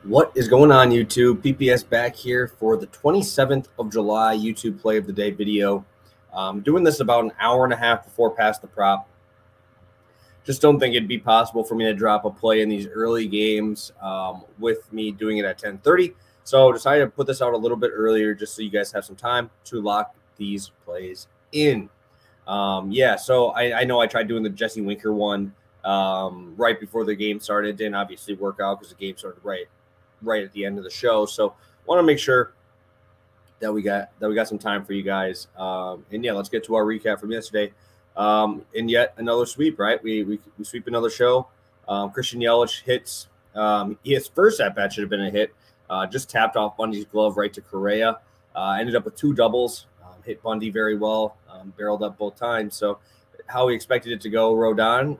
What is going on, YouTube? PPS back here for the 27th of July YouTube Play of the Day video. Doing this about an hour and a half before Past the Prop. Just don't think it'd be possible for me to drop a play in these early games with me doing it at 10:30. So decided to put this out a little bit earlier just so you guys have some time to lock these plays in. So I know I tried doing the Jesse Winker one right before the game started. Didn't obviously work out because the game started right at the end of the show. So want to make sure that we got some time for you guys. Let's get to our recap from yesterday. And yet another sweep, right? We sweep another show. Christian Yelich hits. His first at bat should have been a hit. Just tapped off Bundy's glove right to Correa. Ended up with two doubles. Hit Bundy very well. Barreled up both times. So how we expected it to go, Rodon.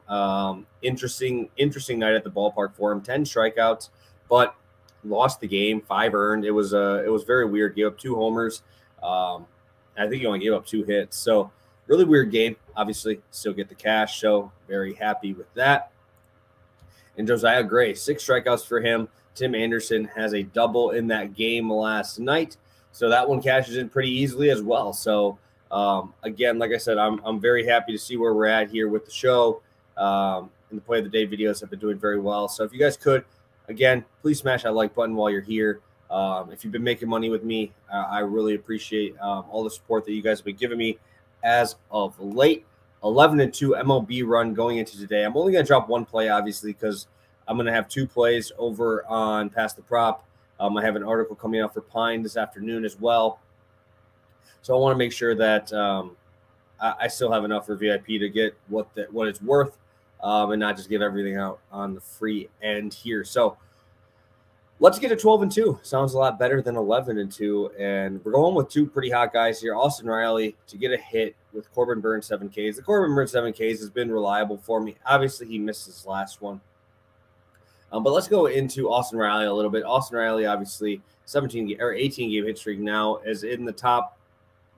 Interesting night at the ballpark for him. 10 strikeouts, but lost the game. 5 earned. It was very weird. Gave up 2 homers. I think he only gave up 2 hits. So really weird game. Obviously, still get the cash. So very happy with that. And Josiah Gray, 6 strikeouts for him. Tim Anderson has a double in that game last night. So that one cashes in pretty easily as well. So again, like I said, I'm very happy to see where we're at here with the show. And the Play of the Day videos have been doing very well. So if you guys could, again, please smash that like button while you're here. If you've been making money with me, I really appreciate all the support that you guys have been giving me as of late. 11-2 MLB run going into today. I'm only going to drop one play, obviously, because I'm going to have 2 plays over on Past the Prop. I have an article coming out for Pine this afternoon as well. So I want to make sure that I still have enough for VIP to get what it's worth and not just give everything out on the free end here. So let's get to 12-2. Sounds a lot better than 11-2. And we're going with 2 pretty hot guys here. Austin Riley to get a hit with Corbin Burns 7 Ks. The Corbin Burns 7 Ks has been reliable for me. Obviously, he missed his last one. But let's go into Austin Riley a little bit. Austin Riley, obviously, 18 game hit streak now, is in the top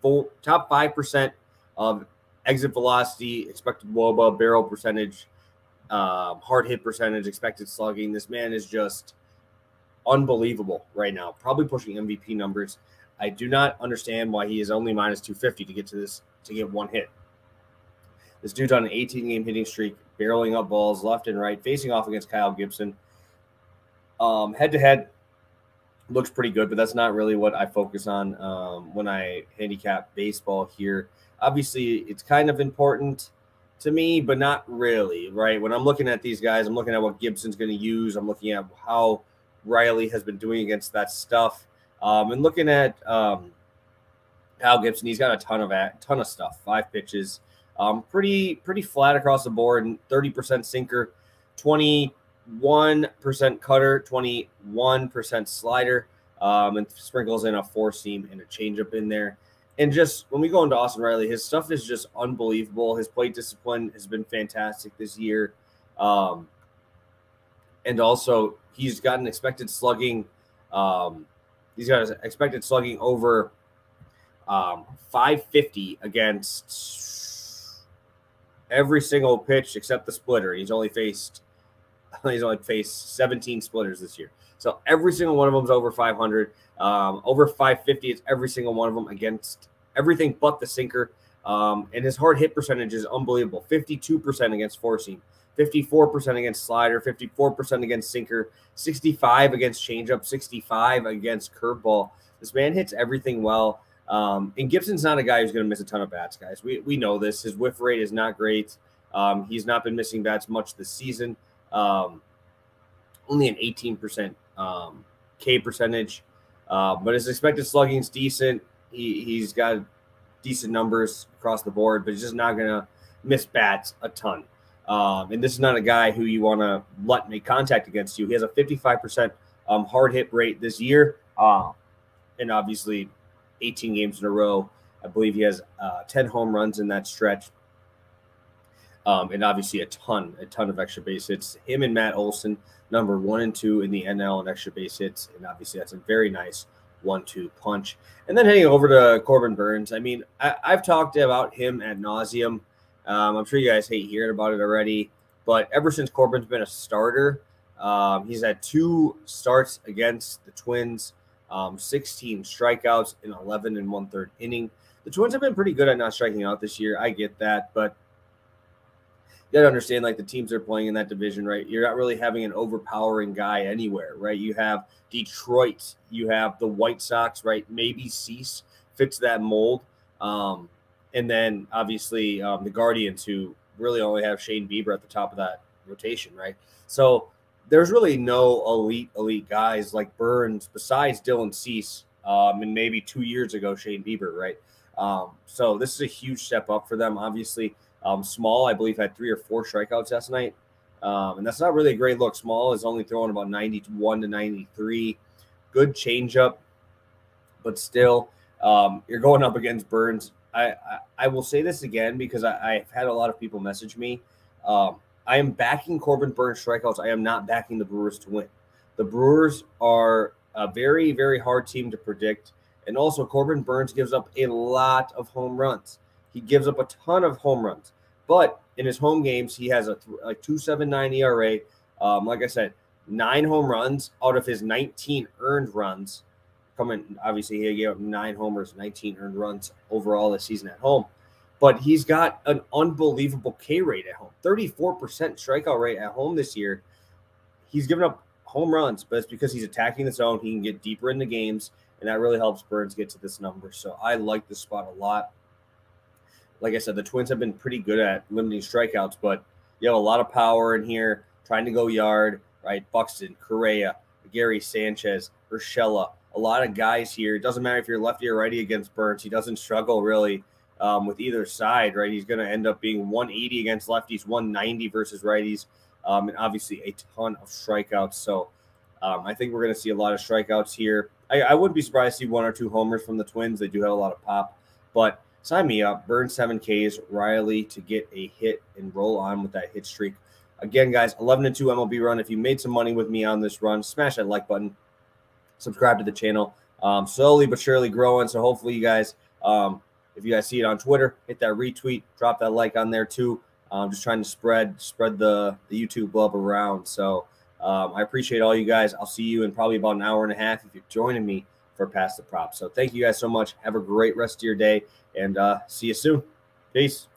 5% of exit velocity, expected WOBA, barrel percentage, hard hit percentage, expected slugging. This man is just unbelievable right now, probably pushing MVP numbers. I do not understand why he is only minus 250 to get one hit. This dude's on an 18-game hitting streak, barreling up balls left and right, facing off against Kyle Gibson. Head-to-head looks pretty good, but that's not really what I focus on when I handicap baseball here. Obviously, it's kind of important to me, but not really, right? When I'm looking at these guys, I'm looking at what Gibson's going to use. I'm looking at how Riley has been doing against that stuff. And looking at Kyle Gibson, he's got a ton of stuff, 5 pitches. Pretty flat across the board, and 30% sinker, 21% cutter, 21% slider, and sprinkles in a 4-seam and a changeup in there. And just when we go into Austin Riley, his stuff is just unbelievable. His plate discipline has been fantastic this year. And also he's got an expected slugging. He's got an expected slugging over 550 against every single pitch except the splitter. He's only faced 17 splitters this year. So every single one of them is over 500. Over 550, it's every single one of them against everything but the sinker. And his hard hit percentage is unbelievable. 52% against 4-seam, 54% against slider, 54% against sinker, 65 against changeup, 65 against curveball. This man hits everything well. And Gibson's not a guy who's going to miss a ton of bats, guys. We know this. His whiff rate is not great. He's not been missing bats much this season. Only an 18% K percentage. But his expected slugging is decent. He's got decent numbers across the board, but he's just not going to miss bats a ton. And this is not a guy who you want to let make contact against you. He has a 55% hard hit rate this year. And obviously 18 games in a row. I believe he has 10 home runs in that stretch. And obviously a ton of extra base hits. Him and Matt Olson, number 1 and 2 in the NL in extra base hits. And obviously that's a very nice 1-2 punch. And then heading over to Corbin Burns. I mean, I've talked about him ad nauseum. I'm sure you guys hate hearing about it already. But ever since Corbin's been a starter, He's had 2 starts against the Twins, 16 strikeouts in 11 1/3 inning. The Twins have been pretty good at not striking out this year. I get that, but you got to understand, like, the teams they're playing in that division, right? You're not really having an overpowering guy anywhere, right? You have Detroit, you have the White Sox, right? Maybe Cease fits that mold. And then obviously the Guardians, who really only have Shane Bieber at the top of that rotation, right? So there's really no elite guys like Burns besides Dylan Cease, and maybe 2 years ago Shane Bieber, right? So this is a huge step up for them. Obviously, Small, I believe, had 3 or 4 strikeouts last night, and that's not really a great look. Small is only throwing about 91 to 93. Good changeup, but still, you're going up against Burns. I will say this again because I've had a lot of people message me. I am backing Corbin Burns strikeouts. I am not backing the Brewers to win. The Brewers are a very, very hard team to predict. And also, Corbin Burns gives up a lot of home runs. He gives up a ton of home runs. But in his home games, he has a 2.79 ERA. Like I said, 9 home runs out of his 19 earned runs. Obviously, he gave up 9 homers, 19 earned runs overall this season at home. But he's got an unbelievable K rate at home, 34% strikeout rate at home this year. He's given up home runs, but it's because he's attacking the zone. He can get deeper into games, and that really helps Burns get to this number. So I like this spot a lot. Like I said, the Twins have been pretty good at limiting strikeouts, but you have a lot of power in here, trying to go yard, right? Buxton, Correa, Gary Sanchez, Urshela, a lot of guys here. It doesn't matter if you're lefty or righty against Burns. He doesn't struggle really with either side, right? He's going to end up being 180 against lefties, 190 versus righties, and obviously a ton of strikeouts. So I think we're going to see a lot of strikeouts here. I wouldn't be surprised to see 1 or 2 homers from the Twins. They do have a lot of pop, but sign me up. Burns 7 Ks, Riley to get a hit and roll on with that hit streak. Again, guys, 11-2 MLB run. If you made some money with me on this run, smash that like button. Subscribe to the channel. Slowly but surely growing. So hopefully you guys, if you guys see it on Twitter, hit that retweet, drop that like on there too. Just trying to spread the YouTube love around. So I appreciate all you guys. I'll see you in probably about an hour and a half if you're joining me for Pass the Prop. So thank you guys so much. Have a great rest of your day, and see you soon. Peace.